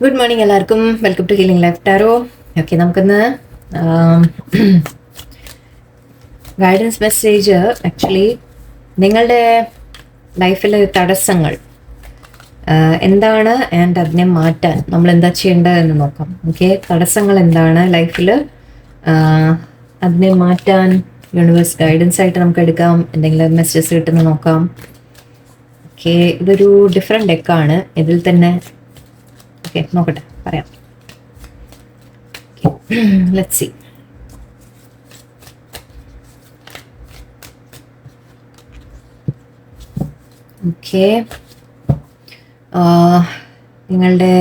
Good morning എല്ലാവർക്കും. Welcome to healing life tarot. Okay, നമുക്കിന്ന് guidance message actually നിങ്ങളുടെ ലൈഫിലെ തടസ്സങ്ങൾ എന്താണ് ആൻഡ് അതിനെ മാറ്റാൻ നമ്മൾ എന്താ ചെയ്യേണ്ടതെന്ന് നോക്കാം. ഓക്കെ, തടസ്സങ്ങൾ എന്താണ് ലൈഫിൽ, അതിനെ മാറ്റാൻ യൂണിവേഴ്സ് ഗൈഡൻസ് ആയിട്ട് നമുക്ക് എടുക്കാം. എന്തെങ്കിലും മെസ്സേജസ് കിട്ടുന്ന നോക്കാം. ഓക്കെ, ഇതൊരു ഡിഫറെൻറ്റ് ഡെക്കാണ്. ഇതിൽ തന്നെ ഓക്കെ നോക്കട്ടെ, പറയാം. Let's see. ഓക്കെ, നിങ്ങളുടെ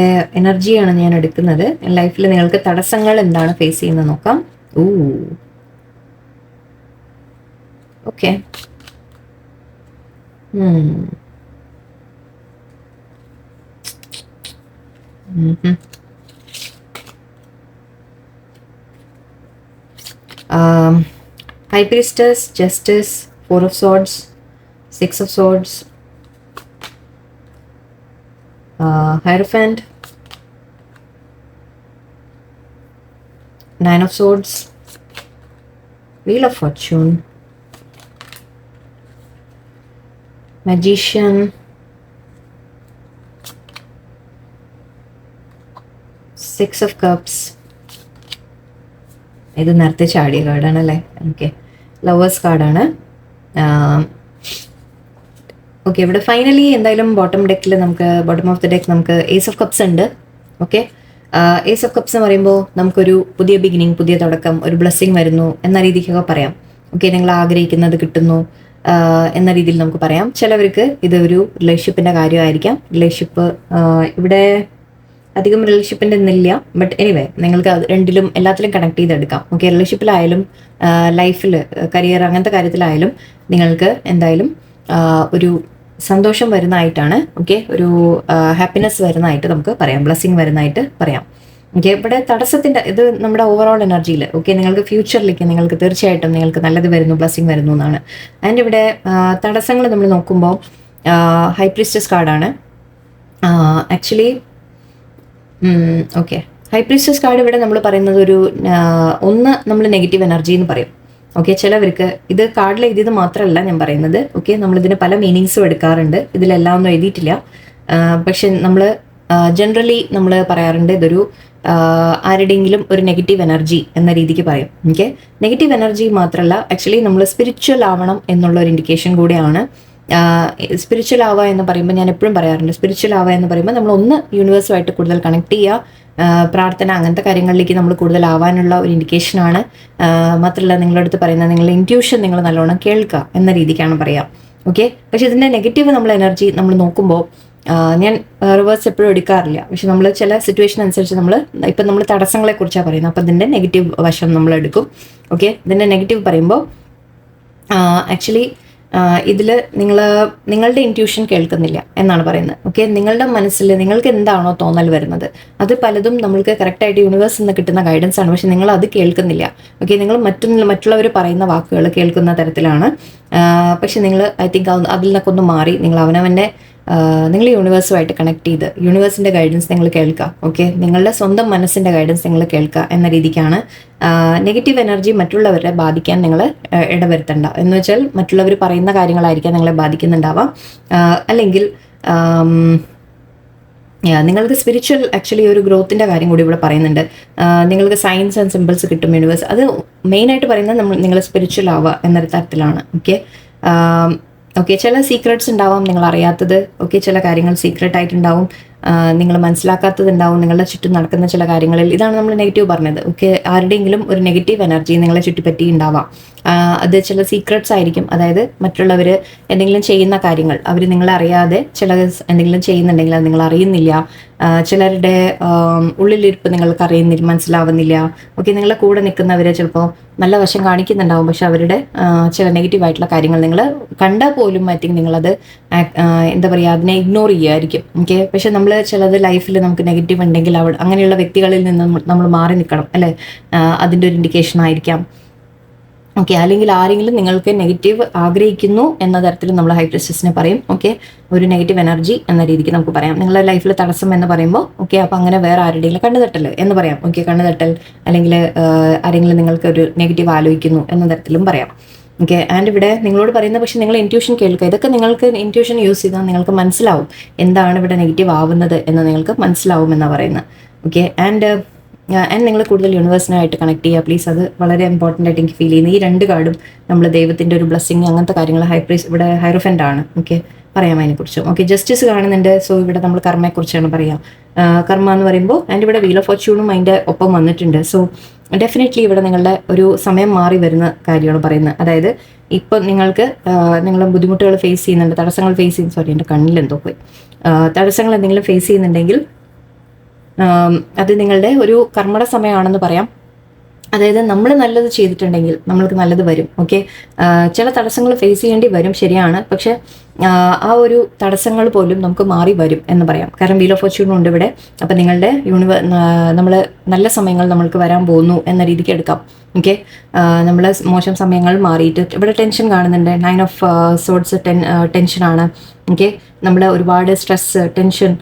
എനർജിയാണ് ഞാൻ എടുക്കുന്നത്. ലൈഫിൽ നിങ്ങൾക്ക് തടസ്സങ്ങൾ എന്താണ് ഫേസ് ചെയ്യുന്നത് നോക്കാം. Okay, High Priestess, Justice, Four of Swords, Six of Swords, Hierophant, Nine of Swords, Wheel of Fortune, Magician, Six of Cups. ഇത് നേരത്തെ ചാടിയ കാർഡാണ് അല്ലേ? ഓക്കെ, ലവേഴ്സ് കാർഡാണ്. ഓക്കെ, ഇവിടെ ഫൈനലി എന്തായാലും ബോട്ടം ഓഫ് ദി ഡെക്ക് നമുക്ക് ഏസ് ഓഫ് കപ്സ് ഉണ്ട്. ഓക്കെ, ഏസ് ഓഫ് കപ്സ് എന്ന് പറയുമ്പോൾ നമുക്കൊരു പുതിയ ബിഗിനിങ്, പുതിയ തുടക്കം, ഒരു ബ്ലെസ്സിങ് വരുന്നു എന്ന രീതിക്കൊക്കെ പറയാം. ഓക്കെ, നിങ്ങൾ ആഗ്രഹിക്കുന്നത് കിട്ടുന്നു എന്ന രീതിയിൽ നമുക്ക് പറയാം. ചിലവർക്ക് ഇത് ഒരു റിലേഷൻഷിപ്പിൻ്റെ കാര്യമായിരിക്കാം. റിലേഷൻഷിപ്പ് ഇവിടെ അധികം റിലേഷൻഷിപ്പിൻ്റെ ഒന്നില്ല, ബട്ട് എനിവേ നിങ്ങൾക്ക് രണ്ടിലും എല്ലാത്തിലും കണക്ട് ചെയ്തെടുക്കാം. ഓക്കെ, റിലേഷൻഷിപ്പിലായാലും ലൈഫിൽ കരിയർ അങ്ങനത്തെ കാര്യത്തിലായാലും നിങ്ങൾക്ക് എന്തായാലും ഒരു സന്തോഷം വരുന്നതായിട്ടാണ്. ഓക്കെ, ഒരു ഹാപ്പിനെസ് വരുന്നതായിട്ട് നമുക്ക് പറയാം, ബ്ലെസ്സിങ് വരുന്നതായിട്ട് പറയാം. ഓക്കെ, ഇവിടെ തടസ്സത്തിൻ്റെ ഇത് നമ്മുടെ ഓവറോൾ എനർജിയിൽ ഓക്കെ നിങ്ങൾക്ക് ഫ്യൂച്ചറിലേക്ക് നിങ്ങൾക്ക് തീർച്ചയായിട്ടും നിങ്ങൾക്ക് നല്ലത് വരുന്നു, ബ്ലെസ്സിങ് വരുന്നു എന്നാണ്. ആൻഡ് ഇവിടെ തടസ്സങ്ങൾ നമ്മൾ നോക്കുമ്പോൾ ഹൈ പ്രീസ്റ്റസ് കാർഡാണ് actually. Okay, high priestess card ഇവിടെ നമ്മൾ പറയുന്നത് ഒന്ന് നമ്മൾ നെഗറ്റീവ് എനർജി എന്ന് പറയും. ഓക്കെ, ചിലവർക്ക് ഇത് കാർഡിൽ എഴുതിയത് മാത്രമല്ല ഞാൻ പറയുന്നത്. ഓക്കെ, നമ്മളിതിന് പല മീനിങ്സും എടുക്കാറുണ്ട്. ഇതിലെല്ലാം ഒന്നും എഴുതിയിട്ടില്ല, പക്ഷെ നമ്മൾ ജനറലി നമ്മൾ പറയാറുണ്ട് ഇതൊരു ആരുടെയെങ്കിലും ഒരു നെഗറ്റീവ് എനർജി എന്ന രീതിക്ക് പറയും. ഓക്കെ, നെഗറ്റീവ് എനർജി മാത്രമല്ല, ആക്ച്വലി നമ്മൾ സ്പിരിച്വൽ ആവണം എന്നുള്ള ഒരു ഇൻഡിക്കേഷൻ കൂടെയാണ്. സ്പിരിച്വൽ ആവുക എന്ന് പറയുമ്പോൾ ഞാൻ എപ്പോഴും പറയാറുണ്ട്, സ്പിരിച്വൽ ആവുക എന്ന് പറയുമ്പോൾ നമ്മൾ ഒന്ന് യൂണിവേഴ്സുമായിട്ട് കൂടുതൽ കണക്ട് ചെയ്യുക, പ്രാർത്ഥന അങ്ങനത്തെ കാര്യങ്ങളിലേക്ക് നമ്മൾ കൂടുതൽ ആവാനുള്ള ഒരു ഇൻഡിക്കേഷനാണ്. മാത്രമല്ല നിങ്ങളുടെ അടുത്ത് പറയുന്നത് നിങ്ങളുടെ ഇൻറ്റ്യൂഷൻ നിങ്ങൾ നല്ലോണം കേൾക്കുക എന്ന രീതിക്കാണ് പറയാം. ഓക്കെ, പക്ഷെ ഇതിൻ്റെ നെഗറ്റീവ് നമ്മൾ എനർജി നമ്മൾ നോക്കുമ്പോൾ ഞാൻ റിവേഴ്സ് എപ്പോഴും എടുക്കാറില്ല. പക്ഷെ നമ്മൾ ചില സിറ്റുവേഷൻ അനുസരിച്ച് ഇപ്പം നമ്മൾ തടസ്സങ്ങളെ കുറിച്ചാണ് പറയുന്നത്, അപ്പം ഇതിൻ്റെ നെഗറ്റീവ് വശം നമ്മൾ എടുക്കും. ഓക്കെ, ഇതിൻ്റെ നെഗറ്റീവ് പറയുമ്പോൾ ആക്ച്വലി ഇതിൽ നിങ്ങളുടെ ഇൻറ്റ്യൂഷൻ കേൾക്കുന്നില്ല എന്നാണ് പറയുന്നത്. ഓക്കെ, നിങ്ങളുടെ മനസ്സിൽ നിങ്ങൾക്ക് എന്താണോ തോന്നൽ വരുന്നത് അത് പലതും നമ്മൾക്ക് കറക്റ്റായിട്ട് യൂണിവേഴ്സിൽ നിന്ന് കിട്ടുന്ന ഗൈഡൻസ് ആണ്, പക്ഷെ നിങ്ങൾ അത് കേൾക്കുന്നില്ല. ഓക്കെ, നിങ്ങൾ മറ്റുള്ളവർ പറയുന്ന വാക്കുകൾ കേൾക്കുന്ന തരത്തിലാണ്. പക്ഷെ നിങ്ങൾ ഐ തിങ്ക് അതിൽ നിന്നൊക്കെ ഒന്ന് മാറി നിങ്ങൾ യൂണിവേഴ്സുമായിട്ട് കണക്ട് ചെയ്ത് യൂണിവേഴ്സിൻ്റെ ഗൈഡൻസ് നിങ്ങൾ കേൾക്കുക. ഓക്കെ, നിങ്ങളുടെ സ്വന്തം മനസ്സിൻ്റെ ഗൈഡൻസ് നിങ്ങൾ കേൾക്കുക എന്ന രീതിക്കാണ്. നെഗറ്റീവ് എനർജി മറ്റുള്ളവരെ ബാധിക്കാൻ നിങ്ങൾ ഇടവരുത്തണ്ട. എന്ന് വെച്ചാൽ മറ്റുള്ളവർ പറയുന്ന കാര്യങ്ങളായിരിക്കാം നിങ്ങളെ ബാധിക്കുന്നുണ്ടാവാം, അല്ലെങ്കിൽ നിങ്ങൾക്ക് സ്പിരിച്വൽ ആക്ച്വലി ഒരു ഗ്രോത്തിൻ്റെ കാര്യം കൂടി ഇവിടെ പറയുന്നുണ്ട്. നിങ്ങൾക്ക് സയൻസ് ആൻഡ് സിമ്പിൾസ് കിട്ടും യൂണിവേഴ്സ്. അത് മെയിനായിട്ട് പറയുന്നത് നിങ്ങൾ സ്പിരിച്വൽ ആവുക എന്നൊരു തരത്തിലാണ്. ഓക്കെ, ചില സീക്രട്സ് ഉണ്ടാവാം നിങ്ങൾ അറിയാത്തത്. ഓക്കെ, ചില കാര്യങ്ങൾ സീക്രട്ട് ആയിട്ടുണ്ടാവും, നിങ്ങൾ മനസ്സിലാക്കാത്തതുണ്ടാവും നിങ്ങളുടെ ചുറ്റും നടക്കുന്ന ചില കാര്യങ്ങളിൽ. ഇതാണ് നമ്മൾ നെഗറ്റീവ് പറഞ്ഞത്. ഓക്കെ, ആരുടെയെങ്കിലും ഒരു നെഗറ്റീവ് എനർജി നിങ്ങളെ ചുറ്റിപ്പറ്റി ഉണ്ടാവാം. അത് ചില സീക്രട്സ് ആയിരിക്കും. അതായത് മറ്റുള്ളവർ എന്തെങ്കിലും ചെയ്യുന്ന കാര്യങ്ങൾ അവർ നിങ്ങളെ അറിയാതെ എന്തെങ്കിലും ചെയ്യുന്നുണ്ടെങ്കിൽ അത് നിങ്ങൾ അറിയുന്നില്ല. ചിലരുടെ ഉള്ളിലിരിപ്പ് നിങ്ങൾക്ക് അറിയുന്നില്ല, മനസ്സിലാവുന്നില്ല. ഓക്കെ, നിങ്ങളുടെ കൂടെ നിൽക്കുന്നവരെ ചിലപ്പോൾ നല്ല വശം കാണിക്കുന്നുണ്ടാവും, പക്ഷെ അവരുടെ ചില നെഗറ്റീവായിട്ടുള്ള കാര്യങ്ങൾ നിങ്ങൾ കണ്ടാൽ പോലും നിങ്ങളത് എന്താ പറയുക അതിനെ ഇഗ്നോർ ചെയ്യുമായിരിക്കും. ഓക്കെ, പക്ഷെ നമ്മൾ ചിലത് ലൈഫിൽ നമുക്ക് നെഗറ്റീവ് ഉണ്ടെങ്കിൽ അങ്ങനെയുള്ള വ്യക്തികളിൽ നിന്ന് നമ്മൾ മാറി നിൽക്കണം അല്ലേ? അതിൻ്റെ ഒരു ഇൻഡിക്കേഷൻ ആയിരിക്കാം. ഓക്കെ. അല്ലെങ്കിൽ ആരെങ്കിലും നിങ്ങൾക്ക് നെഗറ്റീവ് ആഗ്രഹിക്കുന്നു എന്ന തരത്തിൽ നമ്മൾ ഹൈ പ്രീസ്റ്റസിനെ പറയും. ഓക്കെ, ഒരു നെഗറ്റീവ് എനർജി എന്ന രീതിക്ക് നമുക്ക് പറയാം. നിങ്ങളുടെ ലൈഫിൽ തടസ്സം എന്ന് പറയുമ്പോൾ ഓക്കെ, അപ്പോൾ അങ്ങനെ വേറെ ആരുടെയും കണ്ണുതട്ടൽ എന്ന് പറയാം. ഓക്കെ, കണ്ണുതട്ടൽ അല്ലെങ്കിൽ ആരെങ്കിലും നിങ്ങൾക്ക് ഒരു നെഗറ്റീവ് ആലോചിക്കുന്നു എന്ന തരത്തിലും പറയാം. ഓക്കെ. ആൻഡ് ഇവിടെ നിങ്ങളോട് പറയുന്നത്, പക്ഷേ നിങ്ങൾ ഇൻറ്റ്യൂഷൻ കേൾക്കുക. ഇതൊക്കെ നിങ്ങൾക്ക് ഇൻറ്റ്യൂഷൻ യൂസ് ചെയ്താൽ നിങ്ങൾക്ക് മനസ്സിലാവും എന്താണ് ഇവിടെ നെഗറ്റീവ് ആവുന്നത് എന്ന് നിങ്ങൾക്ക് മനസ്സിലാവും എന്നാണ് പറയുന്നത്. ഓക്കെ. ആൻഡ് നിങ്ങൾ കൂടുതൽ യൂണിവേഴ്സിനായിട്ട് കണക്ട് ചെയ്യുക പ്ലീസ്. അത് വളരെ ഇമ്പോർട്ടൻ്റ് ആയിട്ട് എനിക്ക് ഫീൽ ചെയ്യുന്നു. ഈ 2 കാർഡും നമ്മൾ ദൈവത്തിൻ്റെ ഒരു ബ്ലെസ്സിങ് അങ്ങനത്തെ കാര്യങ്ങൾ ഇവിടെ ഹൈറോഫൻ്റ് ആണ്. ഓക്കെ, പറയാം അതിനെക്കുറിച്ച്. ഓക്കെ, ജസ്റ്റിസ് കാണുന്നുണ്ട്. സോ ഇവിടെ നമ്മൾ കർമ്മയെക്കുറിച്ചാണ് പറയാം. കർമ്മ എന്ന് പറയുമ്പോൾ ആൻഡ് ഇവിടെ വീൽ ഓഫ് ഫോർച്യൂണും അതിൻ്റെ ഒപ്പം വന്നിട്ടുണ്ട്. സോ ഡെഫിനറ്റ്ലി ഇവിടെ നിങ്ങളുടെ ഒരു സമയം മാറി വരുന്ന കാര്യമാണ് പറയുന്നത്. അതായത് ഇപ്പം നിങ്ങൾ ബുദ്ധിമുട്ടുകൾ ഫേസ് ചെയ്യുന്നുണ്ട്, തടസ്സങ്ങൾ ഫേസ് ചെയ്യുന്നു. സോറി, എൻ്റെ കണ്ണിലെന്തോ പോയി. തടസ്സങ്ങൾ എന്തെങ്കിലും ഫേസ് ചെയ്യുന്നുണ്ടെങ്കിൽ അത് നിങ്ങളുടെ ഒരു കർമ്മയുടെ സമയമാണെന്ന് പറയാം. അതായത് നമ്മൾ നല്ലത് ചെയ്തിട്ടുണ്ടെങ്കിൽ നമ്മൾക്ക് നല്ലത് വരും. ഓക്കെ, ചില തടസ്സങ്ങൾ ഫേസ് ചെയ്യേണ്ടി വരും, ശരിയാണ്. പക്ഷെ ആ ഒരു തടസ്സങ്ങൾ പോലും നമുക്ക് മാറി വരും എന്ന് പറയാം. കാരണം വീൽ ഓഫ് ഫോർച്യൂൺ ഉണ്ട് ഇവിടെ. അപ്പം നിങ്ങളുടെ നമ്മൾ നല്ല സമയങ്ങൾ നമ്മൾക്ക് വരാൻ പോകുന്നു എന്ന രീതിക്ക് എടുക്കാം. ഓക്കെ, നമ്മൾ മോശം സമയങ്ങൾ മാറിയിട്ട് ഇവിടെ ടെൻഷൻ കാണുന്നുണ്ട്. 9 ഓഫ് സോർട്സ് ടെൻഷനാണ്. ഓക്കെ, നമ്മൾ ഒരുപാട് സ്ട്രെസ്, ടെൻഷൻ,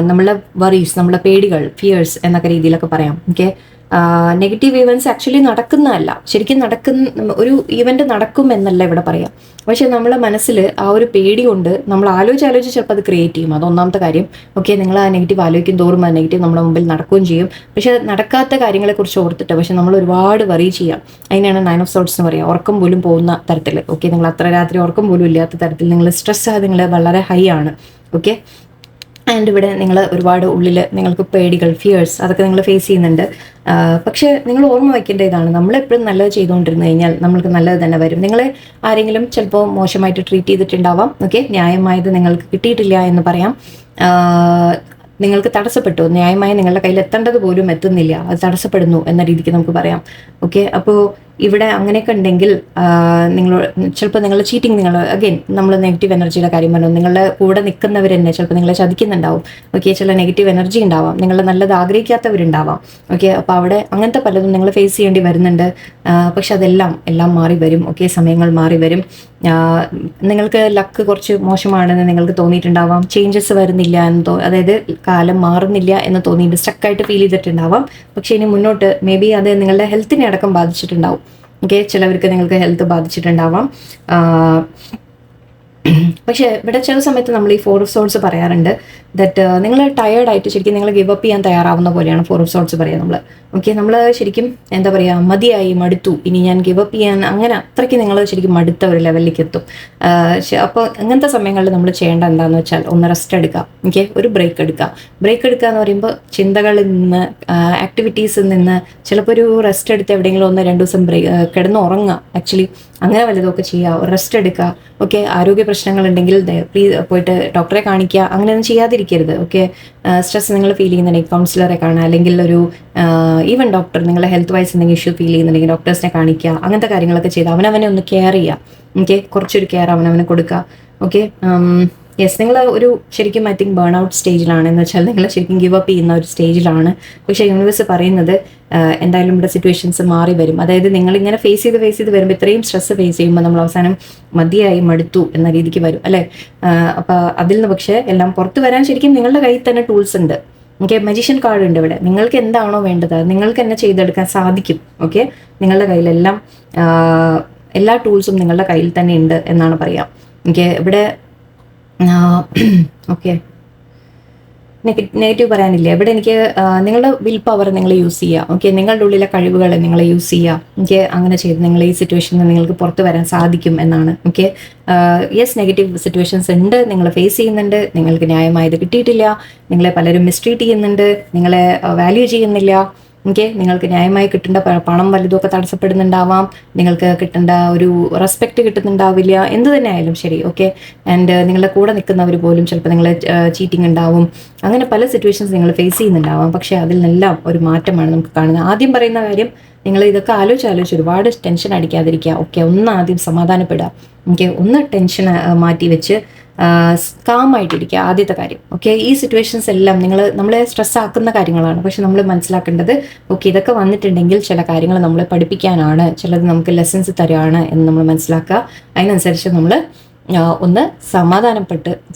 നമ്മളെ വറീസ്, നമ്മളെ പേടികൾ, ഫിയേഴ്സ് എന്നൊക്കെ രീതിയിലൊക്കെ പറയാം. ഓക്കെ, നെഗറ്റീവ് ഈവൻറ്റ്സ് ആക്ച്വലി നടക്കുന്നതല്ല, ശരിക്കും ഒരു ഈവൻറ്റ് നടക്കും എന്നല്ല ഇവിടെ പറയാം. പക്ഷെ നമ്മളെ മനസ്സിൽ ആ ഒരു പേടി കൊണ്ട് നമ്മൾ ആലോചിച്ച് ചിലപ്പോൾ അത് ക്രിയേറ്റ് ചെയ്യും. അത് ഒന്നാമത്തെ കാര്യം. ഓക്കെ, നിങ്ങൾ ആ നെഗറ്റീവ് ആലോചിക്കും തോറും ആ നെഗറ്റീവ് നമ്മുടെ മുമ്പിൽ നടക്കുകയും ചെയ്യും. പക്ഷെ നടക്കാത്ത കാര്യങ്ങളെക്കുറിച്ച് ഓർത്തിട്ട് പക്ഷെ നമ്മൾ ഒരുപാട് വറി ചെയ്യാം. അതിനാണ് 9 ഓഫ് സോർട്സ് എന്ന് പറയുക. ഉറക്കം പോലും പോകുന്ന തരത്തിൽ. ഓക്കെ, നിങ്ങൾ അത്ര രാത്രി ഉറക്കം പോലും ഇല്ലാത്ത തരത്തിൽ നിങ്ങൾ സ്ട്രെസ് നിങ്ങൾ വളരെ ഹൈ ആണ്. ഓക്കെ, ആൻഡ് ഇവിടെ നിങ്ങൾ ഒരുപാട് ഉള്ളിൽ നിങ്ങൾക്ക് പേടികൾ, ഫിയേഴ്സ് അതൊക്കെ നിങ്ങൾ ഫേസ് ചെയ്യുന്നുണ്ട്. പക്ഷേ നിങ്ങൾ ഓർമ്മ വയ്ക്കേണ്ട ഇതാണ്, നമ്മളെപ്പോഴും നല്ലത് ചെയ്തുകൊണ്ടിരുന്നു കഴിഞ്ഞാൽ നമ്മൾക്ക് നല്ലത് തന്നെ വരും. നിങ്ങളെ ആരെങ്കിലും ചിലപ്പോൾ മോശമായിട്ട് ട്രീറ്റ് ചെയ്തിട്ടുണ്ടാവാം. ഓക്കെ, ന്യായമായത് നിങ്ങൾക്ക് കിട്ടിയിട്ടില്ല എന്ന് പറയാം. നിങ്ങൾക്ക് തടസ്സപ്പെട്ടു, ന്യായമായി നിങ്ങളുടെ കയ്യിൽ എത്തേണ്ടത് പോലും എത്തുന്നില്ല, അത് തടസ്സപ്പെടുന്നു എന്ന രീതിക്ക് നമുക്ക് പറയാം. ഓക്കെ, അപ്പോൾ ഇവിടെ അങ്ങനെയൊക്കെ ഉണ്ടെങ്കിൽ ചിലപ്പോൾ നിങ്ങൾ ചീറ്റിംഗ്, നിങ്ങൾ അഗെയിൻ നമ്മൾ നെഗറ്റീവ് എനർജിയുടെ കാര്യം പറഞ്ഞു, നിങ്ങളുടെ കൂടെ നിൽക്കുന്നവർ തന്നെ ചിലപ്പോൾ നിങ്ങളെ ചതിക്കുന്നുണ്ടാവും. ഓക്കെ, ചില നെഗറ്റീവ് എനർജി ഉണ്ടാവാം, നിങ്ങൾ നല്ലത് ആഗ്രഹിക്കാത്തവരുണ്ടാവാം. ഓക്കെ, അപ്പോൾ അവിടെ അങ്ങനത്തെ പലതും നിങ്ങൾ ഫേസ് ചെയ്യേണ്ടി വരുന്നുണ്ട്. പക്ഷെ എല്ലാം മാറി വരും. ഓക്കെ, സമയങ്ങൾ മാറി വരും. നിങ്ങൾക്ക് ലക്ക് കുറച്ച് മോശമാണെന്ന് നിങ്ങൾക്ക് തോന്നിയിട്ടുണ്ടാവാം, ചേഞ്ചസ് വരുന്നില്ല എന്ന് അതായത് കാലം മാറുന്നില്ല എന്ന് തോന്നിയിട്ട് സ്റ്റക്കായിട്ട് ഫീൽ ചെയ്തിട്ടുണ്ടാവാം. പക്ഷെ ഇനി മുന്നോട്ട് മേ ബി അത് നിങ്ങളുടെ ഹെൽത്തിനെ അടക്കം ബാധിച്ചിട്ടുണ്ടാവും. ഓക്കെ, ചിലവർക്ക് നിങ്ങൾക്ക് ഹെൽത്ത് ബാധിച്ചിട്ടുണ്ടാവാം. പക്ഷേ ഇവിടെ ചില സമയത്ത് നമ്മൾ ഈ 4 ഓഫ് സോർട്സ് പറയാറുണ്ട് ദറ്റ് നിങ്ങൾ ടയേർഡായിട്ട് ശരിക്കും നിങ്ങൾ ഗിവ് അപ്പ് ചെയ്യാൻ തയ്യാറാവുന്ന പോലെയാണ് 4 ഓഫ് സോർട്സ് പറയുക നമ്മൾ. ഓക്കെ, നമ്മൾ ശരിക്കും എന്താ പറയുക, മതിയായി, മടുത്തു, ഇനി ഞാൻ ഗിവ് അപ്പ് ചെയ്യാൻ, അങ്ങനെ അത്രയ്ക്ക് നിങ്ങൾ ശരിക്കും മടുത്ത ഒരു ലെവലിലേക്ക് എത്തും. അപ്പോൾ അങ്ങനത്തെ സമയങ്ങളിൽ നമ്മൾ ചെയ്യേണ്ട എന്താണെന്ന് വെച്ചാൽ ഒന്ന് റെസ്റ്റ് എടുക്കുക. ഓക്കെ, ഒരു ബ്രേക്ക് എടുക്കുക എന്ന് പറയുമ്പോൾ ചിന്തകളിൽ നിന്ന്, ആക്ടിവിറ്റീസിൽ നിന്ന് ചിലപ്പോൾ ഒരു റെസ്റ്റ് എടുത്ത് എവിടെയെങ്കിലും 1-2 ദിവസം കിടന്ന് ഉറങ്ങുക. ആക്ച്വലി അങ്ങനെ വല്ലതൊക്കെ ചെയ്യുക, റെസ്റ്റ് എടുക്കുക. ഓക്കെ, ആരോഗ്യ പ്രശ്നങ്ങളുണ്ടെങ്കിൽ പ്ലീസ് പോയിട്ട് ഡോക്ടറെ കാണിക്കുക. അങ്ങനെയൊന്നും ചെയ്യാതിരിക്കരുത്. ഓക്കെ, സ്ട്രെസ് നിങ്ങൾ ഫീൽ ചെയ്യുന്നുണ്ടെങ്കിൽ കൗൺസിലറെ കാണുക, അല്ലെങ്കിൽ ഒരു ഈവൻ ഡോക്ടർ, നിങ്ങളുടെ ഹെൽത്ത് വൈസ് എന്തെങ്കിലും ഇഷ്യൂ ഫീൽ ചെയ്യുന്നുണ്ടെങ്കിൽ ഡോക്ടേഴ്സിനെ കാണിക്കുക. അങ്ങനത്തെ കാര്യങ്ങളൊക്കെ ചെയ്ത് അവനവനെ ഒന്ന് കെയർ ചെയ്യുക. ഓക്കെ, കുറച്ചൊരു കെയർ അവനവനെ കൊടുക്കുക. ഓക്കെ, യെസ്, നിങ്ങൾ ഒരു ശരിക്കും ഐ തിങ്ക് ബേൺ ഔട്ട് സ്റ്റേജിലാണ്, എന്ന് വെച്ചാൽ നിങ്ങൾ ശരിക്കും ഗിവ് അപ്പ് ചെയ്യുന്ന ഒരു സ്റ്റേജിലാണ്. പക്ഷേ യൂണിവേഴ്സ് പറയുന്നത് എന്തായാലും ഇവിടെ സിറ്റുവേഷൻസ് മാറി വരും. അതായത് നിങ്ങളിങ്ങനെ ഫേസ് ചെയ്ത് വരുമ്പോൾ, ഇത്രയും സ്ട്രെസ് ഫേസ് ചെയ്യുമ്പോൾ നമ്മൾ അവസാനം മതിയായി, മടുത്തു എന്ന രീതിക്ക് വരും അല്ലേ. അപ്പോൾ അതിൽ നിന്ന് പക്ഷേ എല്ലാം പുറത്ത് വരാൻ ശരിക്കും നിങ്ങളുടെ കയ്യിൽ തന്നെ ടൂൾസ് ഉണ്ട്. ഓക്കെ, മജീഷ്യൻ കാർഡ് ഉണ്ട് ഇവിടെ. നിങ്ങൾക്ക് എന്താണോ വേണ്ടത് നിങ്ങൾക്ക് തന്നെ ചെയ്തെടുക്കാൻ സാധിക്കും. ഓക്കെ, നിങ്ങളുടെ കയ്യിലെല്ലാം എല്ലാ ടൂൾസും നിങ്ങളുടെ കയ്യിൽ തന്നെ ഉണ്ട് എന്നാണ് പറയാം. ഓക്കെ, ഇവിടെ ഓക്കെ, നെഗറ്റീവ് പറയാനില്ല ഇവിടെ എനിക്ക്. നിങ്ങളുടെ വിൽ പവർ നിങ്ങൾ യൂസ് ചെയ്യുക. ഓക്കെ, നിങ്ങളുടെ ഉള്ളിലെ കഴിവുകൾ നിങ്ങൾ യൂസ് ചെയ്യുക. ഓക്കെ, അങ്ങനെ ചെയ്ത് നിങ്ങൾ ഈ സിറ്റുവേഷനിൽ നിങ്ങൾക്ക് പുറത്ത് വരാൻ സാധിക്കും എന്നാണ്. ഓക്കെ, യെസ്, നെഗറ്റീവ് സിറ്റുവേഷൻസ് ഉണ്ട്, നിങ്ങൾ ഫേസ് ചെയ്യുന്നുണ്ട്, നിങ്ങൾക്ക് ന്യായമായത് കിട്ടിയിട്ടില്ല, നിങ്ങളെ പലരും മിസ്ട്രീറ്റ് ചെയ്യുന്നുണ്ട്, നിങ്ങളെ വാല്യൂ ചെയ്യുന്നില്ല. ഓക്കെ, നിങ്ങൾക്ക് ന്യായമായി കിട്ടേണ്ട പണം വലുതൊക്കെ തടസ്സപ്പെടുന്നുണ്ടാവാം, നിങ്ങൾക്ക് കിട്ടേണ്ട ഒരു റെസ്പെക്റ്റ് കിട്ടുന്നുണ്ടാവില്ല, എന്ത് തന്നെ ആയാലും ശരി. ഓക്കെ, ആൻഡ് നിങ്ങളുടെ കൂടെ നിൽക്കുന്നവർ പോലും ചിലപ്പോൾ നിങ്ങളെ ചീറ്റിംഗ് ഉണ്ടാവും. അങ്ങനെ പല സിറ്റുവേഷൻസ് നിങ്ങൾ ഫേസ് ചെയ്യുന്നുണ്ടാവാം. പക്ഷേ അതിൽ നിന്നെല്ലാം ഒരു മാറ്റമാണ് നമുക്ക് കാണുന്നത്. ആദ്യം പറയുന്ന കാര്യം, നിങ്ങൾ ഇതൊക്കെ ആലോചിച്ച് ഒരുപാട് ടെൻഷൻ അടിക്കാതിരിക്കുക. ഓക്കെ, ഒന്ന് ആദ്യം സമാധാനപ്പെടുക. ഓക്കെ, ഒന്ന് ടെൻഷൻ മാറ്റി വെച്ച് കാമായിട്ടിരിക്കുക, ആദ്യത്തെ കാര്യം. ഓക്കെ, ഈ സിറ്റുവേഷൻസ് എല്ലാം നമ്മളെ സ്ട്രെസ് ആക്കുന്ന കാര്യങ്ങളാണ്. പക്ഷെ നമ്മൾ മനസ്സിലാക്കേണ്ടത് ഓക്കെ ഇതൊക്കെ വന്നിട്ടുണ്ടെങ്കിൽ ചില കാര്യങ്ങൾ നമ്മളെ പഠിപ്പിക്കാനാണ്, ചിലത് നമുക്ക് ലെസൺസ് തരാണ് എന്ന് നമ്മൾ മനസ്സിലാക്കുക. അതിനനുസരിച്ച് നമ്മൾ ഒന്ന് സമാധാനപ്പെട്ട്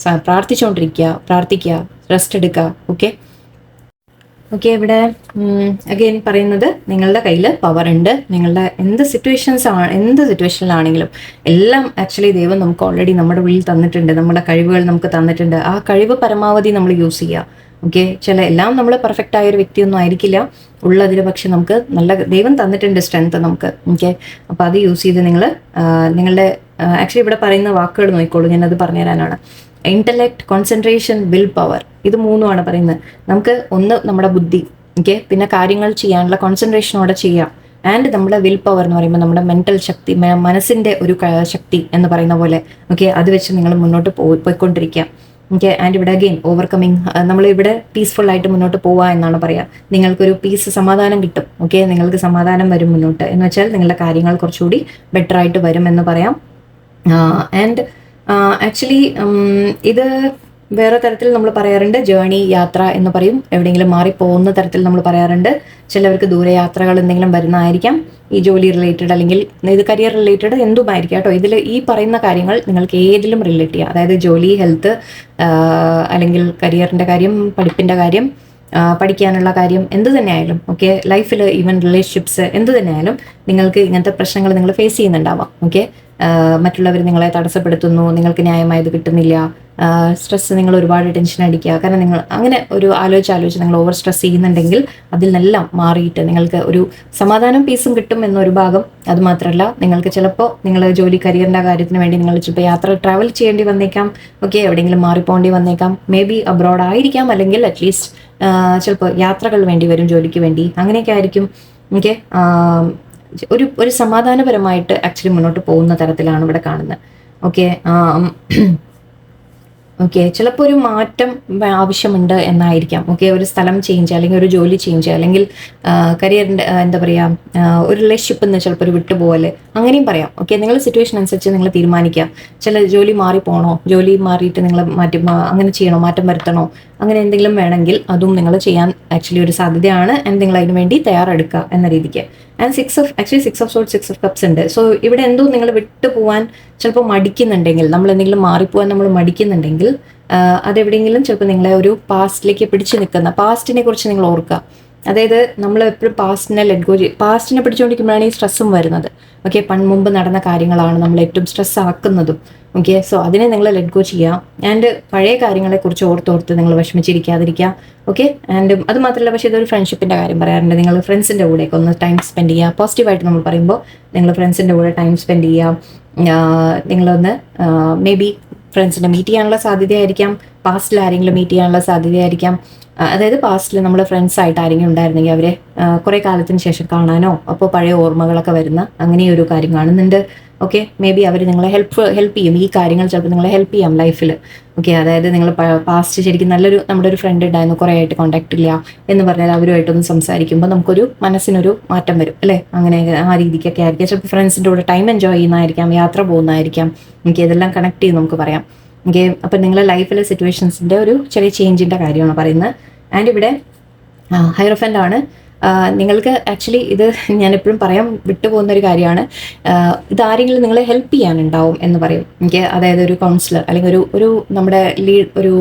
പ്രാർത്ഥിക്കുക, റെസ്റ്റ് എടുക്കുക. ഓക്കെ ഓക്കെ, ഇവിടെ അഗെയിൻ പറയുന്നത് നിങ്ങളുടെ കയ്യിൽ പവർ ഉണ്ട്. നിങ്ങളുടെ എന്ത് സിറ്റുവേഷനിലാണെങ്കിലും എല്ലാം ആക്ച്വലി ദൈവം നമുക്ക് ഓൾറെഡി നമ്മുടെ ഉള്ളിൽ തന്നിട്ടുണ്ട്, നമ്മുടെ കഴിവുകൾ നമുക്ക് തന്നിട്ടുണ്ട്. ആ കഴിവ് പരമാവധി നമ്മൾ യൂസ് ചെയ്യുക. ഓക്കെ, എല്ലാം നമ്മൾ പെർഫെക്റ്റ് ആയ ഒരു വ്യക്തിയൊന്നും ആയിരിക്കില്ല ഉള്ളതിൽ, പക്ഷെ നമുക്ക് നല്ല ദൈവം തന്നിട്ടുണ്ട് സ്ട്രെങ്ത് നമുക്ക്. ഓക്കെ, അപ്പോൾ അത് യൂസ് ചെയ്ത് നിങ്ങളുടെ ആക്ച്വലി ഇവിടെ പറയുന്ന വാക്കുകൾ നോക്കിക്കോളൂ, ഞാനത് പറഞ്ഞുതരാനാണ്. ഇന്റലക്ട്, കോൺസെൻട്രേഷൻ, വിൽ പവർ, ഇത് മൂന്നുമാണ് പറയുന്നത്. നമുക്ക് ഒന്ന് നമ്മുടെ ബുദ്ധി, ഓക്കെ, പിന്നെ കാര്യങ്ങൾ ചെയ്യാനുള്ള കോൺസെൻട്രേഷനോടെ ചെയ്യാം. ആൻഡ് നമ്മുടെ വിൽ പവർ എന്ന് പറയുമ്പോൾ നമ്മുടെ മെന്റൽ ശക്തി, മനസ്സിന്റെ ഒരു ശക്തി എന്ന് പറയുന്ന പോലെ. ഓക്കെ, അത് വെച്ച് നിങ്ങൾ മുന്നോട്ട് പോയിക്കൊണ്ടിരിക്കുക. ഓക്കെ, ആൻഡ് ഇവിടെ അഗെയിൻ ഓവർകമ്മിങ്, നമ്മൾ ഇവിടെ പീസ്ഫുൾ ആയിട്ട് മുന്നോട്ട് പോവുക എന്നാണ് പറയുക. നിങ്ങൾക്കൊരു സമാധാനം കിട്ടും. ഓക്കെ, നിങ്ങൾക്ക് സമാധാനം വരും മുന്നോട്ട്, എന്ന് വെച്ചാൽ നിങ്ങളുടെ കാര്യങ്ങൾ കുറച്ചുകൂടി ബെറ്റർ ആയിട്ട് വരും എന്ന് പറയാം. ആൻഡ് ആക്ച്വലി ഇത് വേറെ തരത്തിൽ നമ്മൾ പറയാറുണ്ട്, ജേണി, യാത്ര എന്ന് പറയും. എവിടെയെങ്കിലും മാറിപ്പോകുന്ന തരത്തിൽ നമ്മൾ പറയാറുണ്ട്. ചിലവർക്ക് ദൂരയാത്രകൾ എന്തെങ്കിലും വരുന്നതായിരിക്കാം, ഈ ജോലി റിലേറ്റഡ് അല്ലെങ്കിൽ ഇത് കരിയർ റിലേറ്റഡ് എന്തുമായിരിക്കാം കേട്ടോ. ഇതിൽ ഈ പറയുന്ന കാര്യങ്ങൾ നിങ്ങൾക്ക് ഏതിലും റിലേറ്റ് ചെയ്യാം. അതായത് ജോലി, ഹെൽത്ത്, അല്ലെങ്കിൽ കരിയറിൻ്റെ കാര്യം, പഠിപ്പിൻ്റെ കാര്യം, പഠിക്കാനുള്ള കാര്യം, എന്ത് തന്നെയായാലും. ഓക്കെ, ലൈഫിൽ ഈവൻ റിലേഷൻഷിപ്സ് എന്ത് തന്നെയായാലും നിങ്ങൾക്ക് ഇങ്ങനത്തെ പ്രശ്നങ്ങൾ നിങ്ങൾ ഫേസ് ചെയ്യുന്നുണ്ടാവാം. ഓക്കെ, മറ്റുള്ളവർ നിങ്ങളെ തടസ്സപ്പെടുത്തുന്നു, നിങ്ങൾക്ക് ന്യായമായത് കിട്ടുന്നില്ല, സ്ട്രെസ്, നിങ്ങൾ ഒരുപാട് ടെൻഷൻ അടിക്കുക. കാരണം നിങ്ങൾ അങ്ങനെ ഒരു ആലോചിച്ച് നിങ്ങൾ ഓവർ സ്ട്രെസ് ചെയ്യുന്നുണ്ടെങ്കിൽ അതിൽ നിന്നെല്ലാം മാറിയിട്ട് നിങ്ങൾക്ക് ഒരു സമാധാനം, പീസും കിട്ടും എന്നൊരു ഭാഗം. അതുമാത്രമല്ല, നിങ്ങൾക്ക് ചിലപ്പോൾ നിങ്ങൾ ജോലി, കരിയറിൻ്റെ കാര്യത്തിന് വേണ്ടി നിങ്ങൾ ചിലപ്പോൾ ട്രാവൽ ചെയ്യേണ്ടി വന്നേക്കാം. ഓക്കെ, എവിടെയെങ്കിലും മാറിപ്പോകേണ്ടി വന്നേക്കാം. മേ ബി അബ്രോഡ് ആയിരിക്കാം, അല്ലെങ്കിൽ അറ്റ്ലീസ്റ്റ് ചിലപ്പോൾ യാത്രകൾ വേണ്ടി വരും ജോലിക്ക് വേണ്ടി, അങ്ങനെയൊക്കെ ആയിരിക്കും. ഓക്കെ, ഒരു സമാധാനപരമായിട്ട് ആക്ച്വലി മുന്നോട്ട് പോകുന്ന തരത്തിലാണ് ഇവിടെ കാണുന്നത്. ഓക്കെ ഓക്കെ, ചിലപ്പോൾ ഒരു മാറ്റം ആവശ്യമുണ്ട് എന്നായിരിക്കാം. ഓക്കെ, ഒരു സ്ഥലം ചേഞ്ച്, അല്ലെങ്കിൽ ഒരു ജോലി ചേഞ്ച്, അല്ലെങ്കിൽ കരിയറിൻ്റെ എന്താ പറയുക, ഒരു റിലേഷൻഷിപ്പിൽ നിന്ന് ചിലപ്പോൾ ഒരു വിട്ടുപോകൽ, അങ്ങനെയും പറയാം. ഓക്കെ, നിങ്ങൾ സിറ്റുവേഷൻ അനുസരിച്ച് നിങ്ങൾ തീരുമാനിക്കുക. ചില ജോലി മാറിപ്പോണോ, ജോലി മാറിയിട്ട് നിങ്ങൾ അങ്ങനെ ചെയ്യണോ, മാറ്റം വരുത്തണോ, അങ്ങനെ എന്തെങ്കിലും വേണമെങ്കിൽ അതും നിങ്ങൾ ചെയ്യാൻ ആക്ച്വലി ഒരു സാധ്യതയാണ്. ആൻഡ് നിങ്ങൾ അതിന് വേണ്ടി തയ്യാറെടുക്കുക എന്ന രീതിക്ക്. And 6 of sorts, 6 of cups ഉണ്ട്. സോ ഇവിടെ എന്തോ നിങ്ങൾ വിട്ടു പോകാൻ ചിലപ്പോൾ മടിക്കുന്നുണ്ടെങ്കിൽ, നമ്മൾ എന്തെങ്കിലും മാറിപ്പോകാൻ നമ്മൾ മടിക്കുന്നുണ്ടെങ്കിൽ, അതെവിടെയെങ്കിലും ചിലപ്പോൾ നിങ്ങളെ ഒരു പാസ്റ്റിലേക്ക് പിടിച്ചു നിൽക്കുന്ന, പാസ്റ്റിനെ കുറിച്ച് നിങ്ങൾ ഓർക്കുക. അതായത് നമ്മൾ എപ്പോഴും പാസ്റ്റിനെ പിടിച്ചുകൊണ്ടിരിക്കുമ്പോഴാണ് ഈ സ്ട്രെസ്സും വരുന്നത്. ഓക്കെ, മുമ്പ് നടന്ന കാര്യങ്ങളാണ് നമ്മൾ ഏറ്റവും സ്ട്രെസ് ആക്കുന്നതും. ഓക്കെ, സോ അതിനെ നിങ്ങൾ ലെറ്റ് ഗോ ചെയ്യുക. ആൻഡ് പഴയ കാര്യങ്ങളെക്കുറിച്ച് ഓർത്തോർത്ത് നിങ്ങൾ വിഷമിച്ചിരിക്കാതിരിക്കുക. ഓക്കെ, ആൻഡ് അത് മാത്രമല്ല, പക്ഷേ ഇതൊരു ഫ്രണ്ട്ഷിപ്പിൻ്റെ കാര്യം പറയാറുണ്ട്. നിങ്ങൾ ഫ്രണ്ട്സിൻ്റെ കൂടെയൊക്കെ ഒന്ന് ടൈം സ്പെൻഡ് ചെയ്യുക. പോസിറ്റീവായിട്ട് നമ്മൾ പറയുമ്പോൾ നിങ്ങൾ ഫ്രണ്ട്സിൻ്റെ കൂടെ ടൈം സ്പെൻഡ് ചെയ്യുക. നിങ്ങളൊന്ന് മേ ബി ഫ്രണ്ട്സിനെ മീറ്റ് ചെയ്യാനുള്ള സാധ്യതയായിരിക്കാം, പാസ്റ്റിൽ ആരെങ്കിലും മീറ്റ് ചെയ്യാനുള്ള സാധ്യതയായിരിക്കാം. അതായത് പാസ്റ്റിൽ നമ്മുടെ ഫ്രണ്ട്സായിട്ട് ആരെങ്കിലും ഉണ്ടായിരുന്നെങ്കിൽ അവരെ കുറേ കാലത്തിന് ശേഷം കാണാനോ, അപ്പോൾ പഴയ ഓർമ്മകളൊക്കെ വരുന്ന അങ്ങനെയൊരു കാര്യം കാണുന്നുണ്ട്. ഓക്കെ, മേ ബി അവർ നിങ്ങളെ ഹെൽപ്പ് ചെയ്യും. ഈ കാര്യങ്ങൾ ചിലപ്പോൾ നിങ്ങളെ ഹെൽപ്പ് ചെയ്യാം ലൈഫിൽ. ഓക്കെ, അതായത് നിങ്ങൾ പാസ്റ്റ് ശരിക്കും നമ്മുടെ ഒരു ഫ്രണ്ട് ഉണ്ടായിരുന്നു, കുറേ ആയിട്ട് കോൺടാക്ട് ഇല്ല എന്ന് പറഞ്ഞാൽ അവരുമായിട്ടൊന്ന് സംസാരിക്കുമ്പോൾ നമുക്കൊരു മനസ്സിനൊരു മാറ്റം വരും അല്ലേ. അങ്ങനെ ആ രീതിക്കൊക്കെ ആയിരിക്കാം. ചിലപ്പോൾ ഫ്രണ്ട്സിൻ്റെ കൂടെ ടൈം എൻജോയ് ചെയ്യുന്നതായിരിക്കാം, യാത്ര പോകുന്നതായിരിക്കാം. എനിക്ക് ഇതെല്ലാം കണക്ട് ചെയ്ത് നമുക്ക് പറയാം. ഓക്കെ, അപ്പം നിങ്ങളുടെ ലൈഫിലെ സിറ്റുവേഷൻസിൻ്റെ ഒരു ചെറിയ ചേഞ്ചിൻ്റെ കാര്യമാണ് പറയുന്നത്. ആൻഡ് ഇവിടെ ഹൈറോഫൻ്റ് ആണ്. നിങ്ങൾക്ക് ആക്ച്വലി ഇത് ഞാൻ എപ്പോഴും പറയാം വിട്ടുപോകുന്ന ഒരു കാര്യമാണ്. ഇതാരെങ്കിലും നിങ്ങളെ ഹെൽപ്പ് ചെയ്യാനുണ്ടാവും എന്ന് പറയും. അതായത് ഒരു കൗൺസിലർ, അല്ലെങ്കിൽ ഒരു നമ്മുടെ ഒരു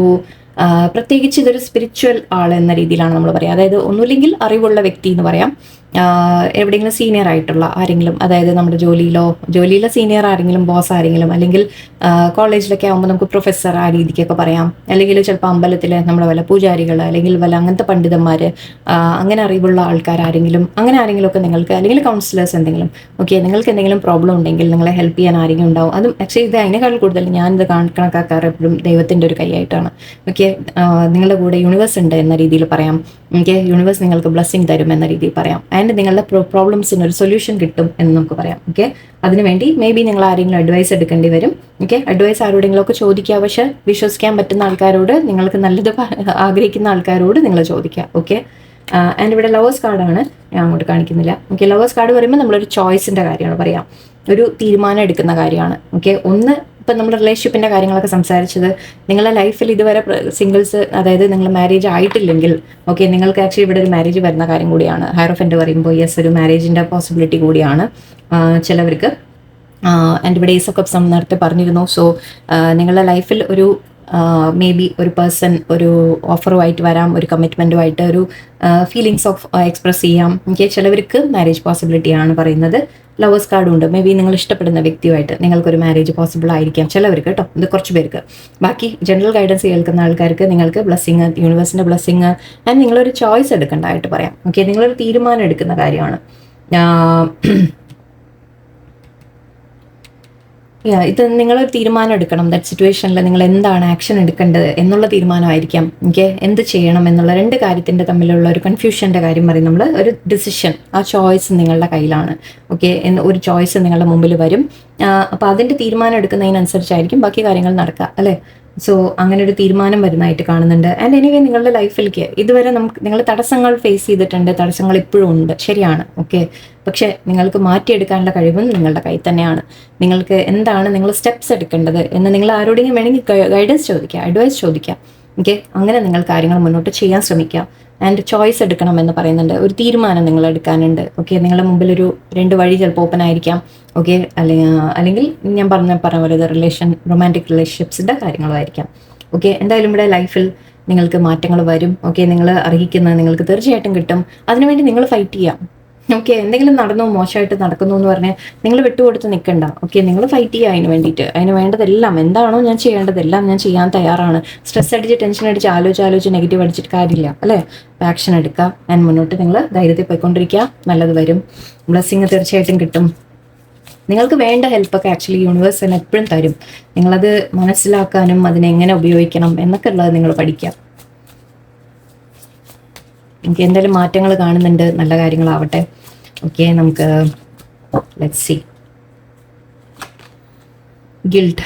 പ്രത്യേകിച്ച് ഇതൊരു സ്പിരിച്വൽ ആൾ എന്ന രീതിയിലാണ് നമ്മൾ പറയുക. അതായത് ഒന്നുമില്ലെങ്കിൽ അറിവുള്ള വ്യക്തി എന്ന് പറയാം. എവിടെയെങ്കിലും സീനിയർ ആയിട്ടുള്ള ആരെങ്കിലും, അതായത് നമ്മുടെ ജോലിയിലെ സീനിയർ ആരെങ്കിലും, ബോസ് ആരെങ്കിലും, അല്ലെങ്കിൽ കോളേജിലൊക്കെ ആകുമ്പോൾ നമുക്ക് പ്രൊഫസർ ആ രീതിക്കൊക്കെ പറയാം. അല്ലെങ്കിൽ ചിലപ്പോൾ അമ്പലത്തിലെ നമ്മുടെ വല്ല പൂജാരികൾ, അല്ലെങ്കിൽ വല്ല അങ്ങനത്തെ പണ്ഡിതന്മാർ, അങ്ങനെ അറിവുള്ള ആൾക്കാർ ആരെങ്കിലും ഒക്കെ നിങ്ങൾക്ക്, അല്ലെങ്കിൽ കൗൺസിലേഴ്സ് എന്തെങ്കിലും. ഓക്കെ, നിങ്ങൾക്ക് എന്തെങ്കിലും പ്രോബ്ലം ഉണ്ടെങ്കിൽ നിങ്ങളെ ഹെൽപ്പ് ചെയ്യാൻ ആരെങ്കിലും ഉണ്ടാവും. അതും ആക്ച്വലി ഇത് അതിനേക്കാൾ കൂടുതൽ ഞാനിത് കണക്കാക്കാറ് എപ്പോഴും ദൈവത്തിൻ്റെ ഒരു കൈയായിട്ടാണ്. ഓക്കെ, നിങ്ങളുടെ കൂടെ യൂണിവേഴ്സ് ഉണ്ട് എന്ന രീതിയിൽ പറയാം. ഓക്കെ, യൂണിവേഴ്സ് നിങ്ങൾക്ക് ബ്ലെസ്സിങ് തരും എന്ന രീതിയിൽ പറയാം. ആൻഡ് നിങ്ങളുടെ പ്രോബ്ലംസിന് ഒരു സൊല്യൂഷൻ കിട്ടും എന്ന് നമുക്ക് പറയാം. ഓക്കെ, അതിനുവേണ്ടി മേ ബി നിങ്ങൾ ആരെങ്കിലും അഡ്വൈസ് എടുക്കേണ്ടി വരും. ഓക്കെ, അഡ്വൈസ് ആരോടെങ്കിലും ഒക്കെ ചോദിക്കുക. പക്ഷേ വിശ്വസിക്കാൻ പറ്റുന്ന ആൾക്കാരോട്, നിങ്ങൾക്ക് നല്ലത് ആഗ്രഹിക്കുന്ന ആൾക്കാരോട് നിങ്ങൾ ചോദിക്കുക. ഓക്കെ, ആൻഡ് ഇവിടെ ലവേഴ്സ് കാർഡാണ്, ഞാൻ അങ്ങോട്ട് കാണിക്കുന്നില്ല. ഓക്കെ, ലവേഴ്സ് കാർഡ് പറയുമ്പോൾ നമ്മളൊരു ചോയ്സിൻ്റെ കാര്യമാണ് പറയാം, ഒരു തീരുമാനം എടുക്കുന്ന കാര്യമാണ്. ഓക്കെ, ഒന്ന് ഇപ്പം നമ്മൾ റിലേഷൻഷിപ്പിൻ്റെ കാര്യങ്ങളൊക്കെ സംസാരിച്ചത്, നിങ്ങളുടെ ലൈഫിൽ ഇതുവരെ സിംഗിൾസ്, അതായത് നിങ്ങൾ മാരേജ് ആയിട്ടില്ലെങ്കിൽ ഓക്കെ, നിങ്ങൾക്ക് ആക്ച്വലി ഇവിടെ ഒരു മാരേജ് വരുന്ന കാര്യം കൂടിയാണ്. ഹയറോഫൻ്റ് പറയുമ്പോൾ യെസ്, ഒരു മാരേജിൻ്റെ പോസിബിലിറ്റി കൂടിയാണ് ചിലവർക്ക്. ആൻഡ് ഇവിടെ ഏസ് ഓഫ് കപ്സ് നമ്മൾ നേരത്തെ പറഞ്ഞിരുന്നു. സോ നിങ്ങളുടെ ലൈഫിൽ ഒരു മേ ബി ഒരു പേഴ്സൺ ഒരു ഓഫറുമായിട്ട് വരാം, ഒരു കമ്മിറ്റ്മെൻറ്റുമായിട്ട് ഒരു ഫീലിങ്സ് ഓഫ് എക്സ്പ്രസ് ചെയ്യാം. ഓക്കെ, ചിലവർക്ക് മാരേജ് പോസിബിലിറ്റിയാണ് പറയുന്നത്. ലവേഴ്സ് കാർഡും ഉണ്ട്. മേ ബി നിങ്ങൾ ഇഷ്ടപ്പെടുന്ന വ്യക്തിയുമായിട്ട് നിങ്ങൾക്കൊരു മാരേജ് പോസിബിൾ ആയിരിക്കാം ചിലവർക്ക് കേട്ടോ. ഇത് കുറച്ച് പേർക്ക്. ബാക്കി ജനറൽ ഗൈഡൻസ് കേൾക്കുന്ന ആൾക്കാർക്ക് നിങ്ങൾക്ക് ബ്ലെസ്സിങ്, യൂണിവേഴ്സിൻ്റെ ബ്ലെസ്സിങ് ആൻഡ് നിങ്ങളൊരു ചോയ്സ് എടുക്കേണ്ടതായിട്ട് പറയാം. ഓക്കെ, നിങ്ങളൊരു തീരുമാനം എടുക്കുന്ന കാര്യമാണ്. ഇത് നിങ്ങളൊരു തീരുമാനം എടുക്കണം. ദാറ്റ് സിറ്റുവേഷനിൽ നിങ്ങൾ എന്താണ് ആക്ഷൻ എടുക്കേണ്ടത് എന്നുള്ള തീരുമാനമായിരിക്കാം. ഓക്കെ, എന്ത് ചെയ്യണം എന്നുള്ള രണ്ട് കാര്യത്തിൻ്റെ തമ്മിലുള്ള ഒരു കൺഫ്യൂഷൻ്റെ കാര്യം പറയും നമ്മൾ. ഒരു ഡിസിഷൻ, ആ ചോയ്സ് നിങ്ങളുടെ കയ്യിലാണ്. ഓക്കെ, ഒരു ചോയ്സ് നിങ്ങളുടെ മുമ്പിൽ വരും. അപ്പോൾ അതിൻ്റെ തീരുമാനം എടുക്കുന്നതിനനുസരിച്ചായിരിക്കും ബാക്കി കാര്യങ്ങൾ നടക്കുക, അല്ലേ? സോ അങ്ങനെ ഒരു തീരുമാനം വരുന്നതായിട്ട് കാണുന്നുണ്ട്. ആൻഡ് എനിവേ നിങ്ങളുടെ ലൈഫിലേക്ക് ഇതുവരെ നിങ്ങൾ തടസ്സങ്ങൾ ഫേസ് ചെയ്തിട്ടുണ്ട്, തടസ്സങ്ങൾ ഇപ്പോഴും ഉണ്ട്, ശരിയാണ്. ഓക്കെ, പക്ഷേ നിങ്ങൾക്ക് മാറ്റിയെടുക്കാനുള്ള കഴിവും നിങ്ങളുടെ കയ്യിൽ തന്നെയാണ്. നിങ്ങൾക്ക് എന്താണ് നിങ്ങൾ സ്റ്റെപ്സ് എടുക്കേണ്ടത് എന്ന് നിങ്ങൾ ആരോടെങ്കിലും വേണമെങ്കിൽ ഗൈഡൻസ് ചോദിക്കുക, അഡ്വൈസ് ചോദിക്കുക. ഓക്കെ, അങ്ങനെ നിങ്ങൾ കാര്യങ്ങൾ മുന്നോട്ട് ചെയ്യാൻ ശ്രമിക്കുക. ആൻഡ് ചോയ്സ് എടുക്കണം എന്ന് പറയുന്നുണ്ട്. ഒരു തീരുമാനം നിങ്ങൾ എടുക്കാനുണ്ട്. ഓക്കെ, നിങ്ങളുടെ മുമ്പിൽ ഒരു 2 വഴി ചിലപ്പോൾ ഓപ്പൺ ആയിരിക്കാം. ഓക്കെ, അല്ലെങ്കിൽ ഞാൻ പറഞ്ഞ പോലെ റൊമാൻറ്റിക് റിലേഷൻഷിപ്സിൻ്റെ കാര്യങ്ങളുമായിരിക്കാം. ഓക്കെ, എന്തായാലും ഇവിടെ ലൈഫിൽ നിങ്ങൾക്ക് മാറ്റങ്ങൾ വരും. ഓക്കെ, നിങ്ങൾ അർഹിക്കുന്നത് നിങ്ങൾക്ക് തീർച്ചയായിട്ടും കിട്ടും. അതിനുവേണ്ടി നിങ്ങൾ ഫൈറ്റ് ചെയ്യാം. ഓക്കെ, എന്തെങ്കിലും നടന്നു, മോശമായിട്ട് നടക്കുന്നു എന്ന് പറഞ്ഞാൽ നിങ്ങൾ വിട്ടുകൊടുത്ത് നിൽക്കണ്ട. ഓക്കെ, നിങ്ങൾ ഫൈറ്റ് ചെയ്യുക അതിന് വേണ്ടിയിട്ട്. അതിന് വേണ്ടതെല്ലാം എന്താണോ ഞാൻ ചെയ്യേണ്ടതെല്ലാം ഞാൻ ചെയ്യാൻ തയ്യാറാണ്. സ്ട്രെസ് അടിച്ച് ടെൻഷൻ അടിച്ച് ആലോചിച്ച് നെഗറ്റീവ് അടിച്ചിട്ട് കാര്യമില്ല, അല്ലേ? ആക്ഷൻ എടുക്കുക ആൻഡ് മുന്നോട്ട് നിങ്ങൾ ധൈര്യത്തിൽ പോയിക്കൊണ്ടിരിക്കുക. നല്ലത് വരും. ബ്ലെസ്സിങ് തീർച്ചയായിട്ടും കിട്ടും. നിങ്ങൾക്ക് വേണ്ട ഹെൽപ്പൊക്കെ ആക്ച്വലി യൂണിവേഴ്സ് എപ്പോഴും തരും. നിങ്ങളത് മനസ്സിലാക്കാനും അതിനെങ്ങനെ ഉപയോഗിക്കണം എന്നൊക്കെ ഉള്ളത് നിങ്ങൾ പഠിക്കുക. എനിക്ക് എന്തായാലും മാറ്റങ്ങൾ കാണുന്നുണ്ട്, നല്ല കാര്യങ്ങളാവട്ടെ. ഓക്കെ, നമുക്ക് let's see. Guilt,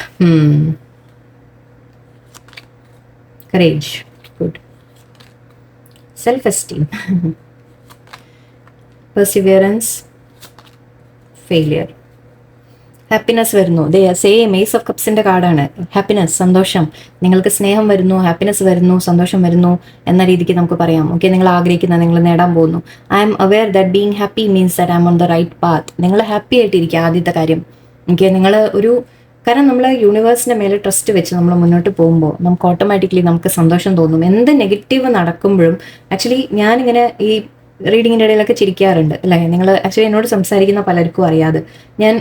courage, good. Self esteem, perseverance, failure. Happiness വരുന്നു. സെയിം ഏസ് ഓഫ് കപ്സിൻ്റെ കാർഡാണ്. ഹാപ്പിനെസ്, സന്തോഷം. നിങ്ങൾക്ക് സ്നേഹം വരുന്നു, ഹാപ്പിനെസ് വരുന്നു, സന്തോഷം വരുന്നു എന്ന രീതിക്ക് നമുക്ക് പറയാം. ഓക്കെ, നിങ്ങൾ ആഗ്രഹിക്കുന്ന, നിങ്ങൾ നേടാൻ പോകുന്നു. I'm aware that being happy means that I'm on the right path. നിങ്ങൾ ഹാപ്പി ആയിട്ടിരിക്കുക, ആദ്യത്തെ കാര്യം. ഓക്കെ, നിങ്ങൾ കാരണം നമ്മൾ യൂണിവേഴ്സിൻ്റെ മേലെ ട്രസ്റ്റ് വെച്ച് നമ്മൾ മുന്നോട്ട് പോകുമ്പോൾ നമുക്ക് ഓട്ടോമാറ്റിക്കലി നമുക്ക് സന്തോഷം തോന്നും. എന്ത് നെഗറ്റീവ് നടക്കുമ്പോഴും ആക്ച്വലി ഞാനിങ്ങനെ ഈ റീഡിങ്ങിൻ്റെ ഇടയിലൊക്കെ ചിരിക്കാറുണ്ട്, അല്ലേ? നിങ്ങൾ ആക്ച്വലി എന്നോട് സംസാരിക്കുന്ന പലർക്കും അറിയാതെ ഞാൻ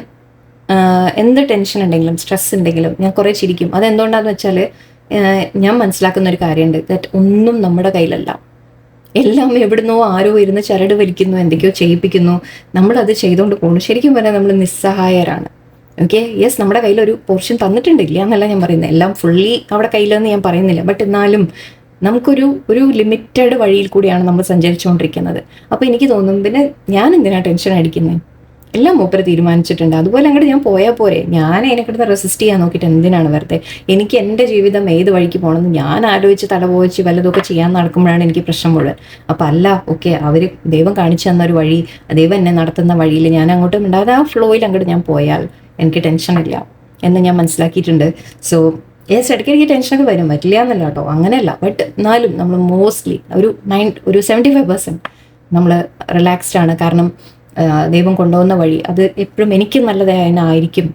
എന്ത് ടെൻഷൻ ഉണ്ടെങ്കിലും സ്ട്രെസ് ഉണ്ടെങ്കിലും ഞാൻ കുറേ ചിരിക്കും. അതെന്തുകൊണ്ടാന്ന് വെച്ചാൽ ഞാൻ മനസ്സിലാക്കുന്ന ഒരു കാര്യമുണ്ട്. ദാറ്റ് ഒന്നും നമ്മുടെ കയ്യിലല്ല. എല്ലാം എവിടുന്നോ ആരോ ഇരുന്ന് ചരട് വലിക്കുന്നു, എന്തൊക്കെയോ ചെയ്യിപ്പിക്കുന്നു, നമ്മളത് ചെയ്തുകൊണ്ട് പോകുന്നു. ശരിക്കും പറഞ്ഞാൽ നമ്മൾ നിസ്സഹായരാണ്. ഓക്കെ, യെസ്, നമ്മുടെ കയ്യിലൊരു പോർഷൻ തന്നിട്ടുണ്ട്, ഇല്ല എന്നല്ല ഞാൻ പറയുന്നത്. എല്ലാം ഫുള്ളി അവിടെ കയ്യിലെന്ന് ഞാൻ പറയുന്നില്ല. ബട്ട് എന്നാലും നമുക്കൊരു ലിമിറ്റഡ് വഴിയിൽ കൂടിയാണ് നമ്മൾ സഞ്ചരിച്ചുകൊണ്ടിരിക്കുന്നത്. അപ്പോൾ എനിക്ക് തോന്നും, പിന്നെ ഞാൻ എന്തിനാ ടെൻഷൻ അടിക്കുന്നത്? എല്ലാം മൂപ്പര് തീരുമാനിച്ചിട്ടുണ്ട്. അതുപോലെ അങ്ങോട്ട് ഞാൻ പോയാൽ പോരെ. ഞാൻ അതിനെക്കിടന്ന് റെസിസ്റ്റ് ചെയ്യാൻ നോക്കിയിട്ട് എന്തിനാണ് വെറുതെ? എനിക്ക് എൻ്റെ ജീവിതം ഏത് വഴിക്ക് പോകണമെന്ന് ഞാൻ ആലോചിച്ച് തലപോയിച്ച് വല്ലതൊക്കെ ചെയ്യാൻ നടക്കുമ്പോഴാണ് എനിക്ക് പ്രശ്നം മുഴുവൻ. അപ്പം അല്ല, ഓക്കെ, ദൈവം കാണിച്ചു തന്നൊരു വഴി, ദൈവം എന്നെ നടത്തുന്ന വഴിയിൽ ഞാൻ അങ്ങോട്ട് ഉണ്ടാകാതെ ആ ഫ്ലോയിൽ അങ്ങോട്ട് ഞാൻ പോയാൽ എനിക്ക് ടെൻഷനില്ല എന്ന് ഞാൻ മനസ്സിലാക്കിയിട്ടുണ്ട്. സോ യെസ്, ഇടയ്ക്കിടയ്ക്ക് ടെൻഷനൊക്കെ വരും, പറ്റില്ല എന്നല്ല കേട്ടോ, അങ്ങനെയല്ല. ബട്ട് എന്നാലും നമ്മൾ മോസ്റ്റ്ലി ഒരു 75% നമ്മൾ റിലാക്സ്ഡ് ആണ്. കാരണം ദൈവം കൊണ്ടുപോകുന്ന വഴി അത് എപ്പോഴും എനിക്ക് നല്ലതായിരിക്കും.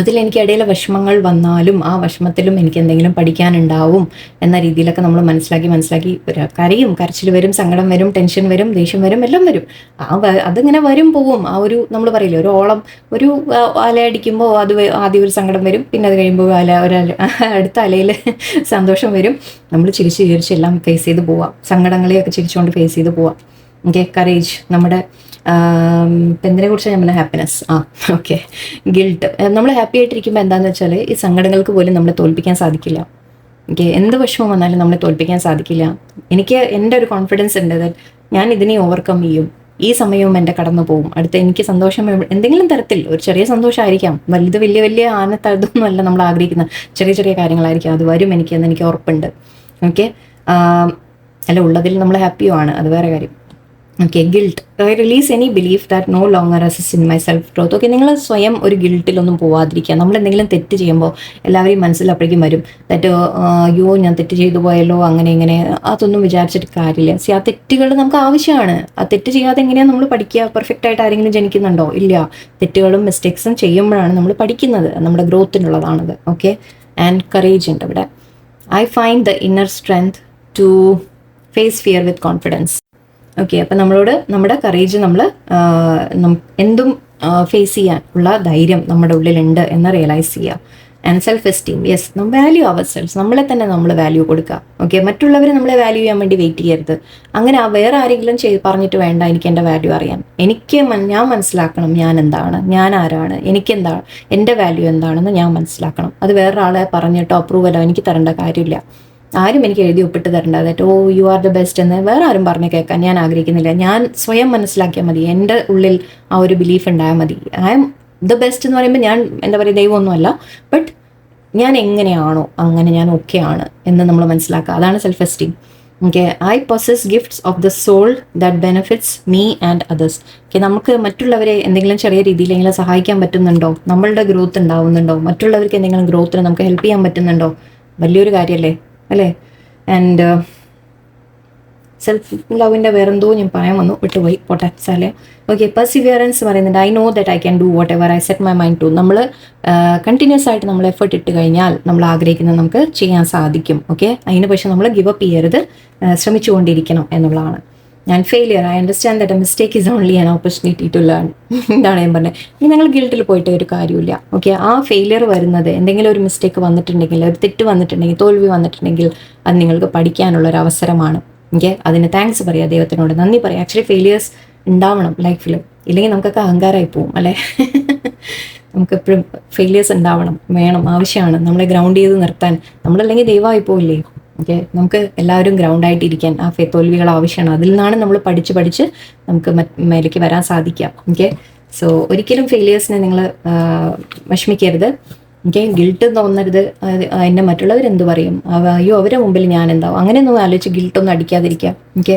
അതിലെനിക്ക് ഇടയിലെ വിഷമങ്ങൾ വന്നാലും ആ വിഷമത്തിലും എനിക്ക് എന്തെങ്കിലും പഠിക്കാനുണ്ടാവും എന്ന രീതിയിലൊക്കെ നമ്മൾ മനസ്സിലാക്കി കരച്ചിൽ വരും, സങ്കടം വരും, ടെൻഷൻ വരും, ദേഷ്യം വരും, എല്ലാം വരും. അതിങ്ങനെ വരും പോവും. ആ ഒരു നമ്മൾ പറയില്ലേ, ഒരു ഓളം, ഒരു അലയടിക്കുമ്പോൾ അത് ആദ്യം ഒരു സങ്കടം വരും, പിന്നെ അത് കഴിയുമ്പോൾ അടുത്ത അലയിൽ സന്തോഷം വരും. നമ്മൾ ചിരിച്ച് എല്ലാം ഫേസ് ചെയ്ത് പോവാം. സങ്കടങ്ങളെയൊക്കെ ചിരിച്ചുകൊണ്ട് ഫേസ് ചെയ്ത് പോവാം. Okay, courage. നമ്മുടെ എന്തിനെ കുറിച്ചാണ് നമ്മൾ ഹാപ്പിനെസ്. Okay, guilt. നമ്മൾ ഹാപ്പി ആയിട്ടിരിക്കുമ്പോൾ എന്താണെന്ന് വെച്ചാൽ ഈ സങ്കടങ്ങൾക്ക് പോലും നമ്മളെ തോൽപ്പിക്കാൻ സാധിക്കില്ല. ഓക്കെ, എന്ത് വിഷമം വന്നാലും നമ്മളെ തോൽപ്പിക്കാൻ സാധിക്കില്ല. എനിക്ക് എൻ്റെ ഒരു കോൺഫിഡൻസ് ഉണ്ട് ദാറ്റ് ഞാൻ ഇതിനെ ഓവർകം ചെയ്യും. ഈ സമയവും എൻ്റെ കടന്നു പോകും. അടുത്ത എനിക്ക് സന്തോഷം എന്തെങ്കിലും തരത്തിൽ ഒരു ചെറിയ സന്തോഷമായിരിക്കാം, വലിയ ആനത്തതൊന്നും അല്ല നമ്മൾ ആഗ്രഹിക്കുന്ന, ചെറിയ കാര്യങ്ങളായിരിക്കാം. അത് വരും എന്ന് എനിക്ക് ഉറപ്പുണ്ട്. ഓക്കെ, അല്ല, ഉള്ളതിൽ നമ്മൾ ഹാപ്പിയുമാണ്, അത് വേറെ കാര്യം. Okay, guilt. I release any belief that no longer assist in my self growth. Okay, നിങ്ങൾ സ്വയം ഒരു ഗിൽട്ടിലൊന്നും പോവാതിരിക്കുക. നമ്മൾ എന്തെങ്കിലും തെറ്റ് ചെയ്യുമ്പോൾ എല്ലാവരെയും മനസ്സിൽ അപ്പോഴേക്കും വരും തെറ്റ്, അയ്യോ ഞാൻ തെറ്റ് ചെയ്തു പോയല്ലോ, അങ്ങനെ ഇങ്ങനെ. അതൊന്നും വിചാരിച്ചിട്ട് കാര്യമില്ല. ആ തെറ്റുകൾ നമുക്ക് ആവശ്യമാണ്. ആ തെറ്റ് ചെയ്യാതെ എങ്ങനെയാണ് നമ്മൾ പഠിക്കുക? പെർഫെക്റ്റ് ആയിട്ട് ആരെങ്കിലും ജനിക്കുന്നുണ്ടോ? ഇല്ല. തെറ്റുകളും മിസ്റ്റേക്സും ചെയ്യുമ്പോഴാണ് നമ്മൾ പഠിക്കുന്നത്. നമ്മുടെ ഗ്രോത്തിനുള്ളതാണത്. ഓക്കെ, ആൻഡ് കറേജ് ഉണ്ട് ഇവിടെ. I find the inner strength to face fear with confidence. Okay, അപ്പം നമ്മളോട് നമ്മുടെ കറേജ്, നമ്മൾ എന്തും ഫേസ് ചെയ്യാൻ ഉള്ള ധൈര്യം നമ്മുടെ ഉള്ളിലുണ്ട് എന്ന് റിയലൈസ് ചെയ്യുക. And self esteem, yes, value our self, നമ്മളെ തന്നെ നമ്മൾ വാല്യൂ കൊടുക്കുക. ഓക്കെ, മറ്റുള്ളവർ നമ്മളെ വാല്യൂ ചെയ്യാൻ വേണ്ടി വെയിറ്റ് ചെയ്യരുത്. അങ്ങനെ വേറെ ആരെങ്കിലും പറഞ്ഞിട്ട് വേണ്ട എനിക്ക് എൻ്റെ വാല്യൂ അറിയാൻ. ഞാൻ മനസ്സിലാക്കണം ഞാൻ എന്താണ്, ഞാൻ ആരാണ്, എനിക്കെന്താണ്, എൻ്റെ വാല്യൂ എന്താണെന്ന് ഞാൻ മനസ്സിലാക്കണം. അത് വേറൊരാളെ പറഞ്ഞിട്ടോ അപ്രൂവലോ എനിക്ക് തരേണ്ട കാര്യമില്ല. ആരും എനിക്ക് എഴുതി ഒപ്പിട്ട് തരേണ്ട that oh you are the best എന്ന് വേറെ ആരും പറഞ്ഞു കേൾക്കാൻ ഞാൻ ആഗ്രഹിക്കുന്നില്ല. ഞാൻ സ്വയം മനസ്സിലാക്കിയാൽ മതി. എൻ്റെ ഉള്ളിൽ ആ ഒരു ബിലീഫ് ഉണ്ടായാൽ മതി. ഐ എം ദ ബെസ്റ്റ് എന്ന് പറയുമ്പോൾ ഞാൻ എന്താ പറയുക, ദൈവമൊന്നുമല്ല, ബട്ട് ഞാൻ എങ്ങനെയാണോ അങ്ങനെ ഞാൻ ഓക്കെ ആണ് എന്ന് നമ്മൾ മനസ്സിലാക്കുക. അതാണ് self esteem. Okay, I possess gifts of the soul that benefits me and others. Okay, നമുക്ക് മറ്റുള്ളവരെ എന്തെങ്കിലും ചെറിയ രീതിയിലെങ്കിലും സഹായിക്കാൻ പറ്റുന്നുണ്ടോ? നമ്മളുടെ ഗ്രോത്ത് ഉണ്ടാവുന്നുണ്ടോ? മറ്റുള്ളവർക്ക് എന്തെങ്കിലും ഗ്രോത്തിന് നമുക്ക് ഹെൽപ്പ് ചെയ്യാൻ പറ്റുന്നുണ്ടോ? വലിയൊരു കാര്യമല്ലേ, അല്ലേ? ആൻഡ് സെൽഫ് ലവിൻ്റെ വേറെന്തോ ഞാൻ പറയാൻ വന്നു, വിട്ടുപോയി, പോട്ടെ, സാലേ. ഓക്കെ, പെർസിവിയറൻസ് പറയുന്നുണ്ട്. I know that I can do whatever I set my mind to. നമ്മൾ കണ്ടിന്യൂസ് ആയിട്ട് നമ്മൾ എഫേർട്ട് ഇട്ട് കഴിഞ്ഞാൽ നമ്മൾ ആഗ്രഹിക്കുന്നത് നമുക്ക് ചെയ്യാൻ സാധിക്കും. ഓക്കെ, അതിന് പക്ഷേ നമ്മൾ ഗിവ് അപ്പ് ചെയ്യരുത്, ശ്രമിച്ചുകൊണ്ടിരിക്കണം എന്നുള്ളതാണ്. ഞാൻ failure, I understand that a mistake is only an opportunity to learn. ഇതാണ് ഞാൻ പറഞ്ഞത്. ഇനി നിങ്ങൾ ഗിൽട്ടിൽ പോയിട്ട് ഒരു കാര്യമില്ല. ഓക്കെ, ആ ഫെയിലിയർ വരുന്നത്, എന്തെങ്കിലും ഒരു മിസ്റ്റേക്ക് വന്നിട്ടുണ്ടെങ്കിൽ, ഒരു തെറ്റ് വന്നിട്ടുണ്ടെങ്കിൽ, തോൽവി വന്നിട്ടുണ്ടെങ്കിൽ, അത് നിങ്ങൾക്ക് പഠിക്കാനുള്ളൊരു അവസരമാണ്. ഓക്കെ, അതിന് താങ്ക്സ് പറയുക, ദൈവത്തിനോട് നന്ദി പറയുക. ആക്ച്വലി ഫെയിലിയേഴ്സ് ഉണ്ടാവണം ലൈഫിൽ, ഇല്ലെങ്കിൽ നമുക്കൊക്കെ അഹങ്കാരമായി പോവും, അല്ലേ? നമുക്കെപ്പോഴും ഫെയിലിയേഴ്സ് ഉണ്ടാവണം, വേണം, ആവശ്യമാണ് നമ്മളെ ഗ്രൗണ്ട് ചെയ്ത് നിർത്താൻ. നമ്മളല്ലെങ്കിൽ ദൈവമായി പോയില്ലേ? ഓക്കെ, നമുക്ക് എല്ലാവരും ഗ്രൗണ്ടായിട്ടിരിക്കാൻ ആ തോൽവികൾ ആവശ്യമാണ്. അതിൽ നിന്നാണ് നമ്മൾ പഠിച്ച് നമുക്ക് മേലേക്ക് വരാൻ സാധിക്കുക. ഓക്കെ, സോ ഒരിക്കലും ഫെയിലിയേഴ്സിനെ നിങ്ങൾ വിഷമിക്കരുത്. ഓക്കെ, ഗിൽട്ട് തോന്നരുത്. എന്നെ മറ്റുള്ളവരെന്ത് പറയും, അയ്യോ അവരുടെ മുമ്പിൽ ഞാൻ എന്താവും, അങ്ങനെയൊന്നും ആലോചിച്ച് ഗിൽട്ടൊന്നും അടിക്കാതിരിക്കുക. ഓക്കെ,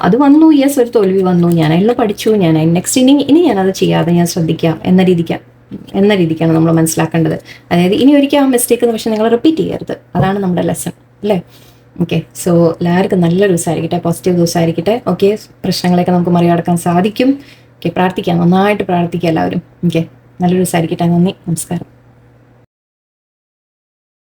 അത് വന്നു, യെസ്, ഒരു തോൽവി വന്നു, ഞാൻ അതിൽ പഠിച്ചു, ഞാൻ നെക്സ്റ്റ് ഇനി ഞാനത് ചെയ്യാതെ ഞാൻ ശ്രദ്ധിക്കുക എന്ന രീതിക്കാണ് നമ്മൾ മനസ്സിലാക്കേണ്ടത്. അതായത് ഇനി ഒരിക്കൽ ആ മിസ്റ്റേക്ക് പക്ഷെ നിങ്ങൾ റിപ്പീറ്റ് ചെയ്യരുത്. അതാണ് നമ്മുടെ ലെസൺ, അല്ലേ? ഓക്കെ, സോ എല്ലാവർക്കും നല്ലൊരു ദിവസമായിരിക്കട്ടെ, പോസിറ്റീവ് ദിവസമായിരിക്കട്ടെ. ഓക്കെ, പ്രശ്നങ്ങളെയൊക്കെ നമുക്ക് മറികടക്കാൻ സാധിക്കും. ഓക്കെ, പ്രാർത്ഥിക്കാം, നന്നായിട്ട് പ്രാർത്ഥിക്കുക എല്ലാവരും. ഓക്കെ, നല്ലൊരു ദിവസമായിരിക്കട്ടെ. നന്ദി, നമസ്കാരം.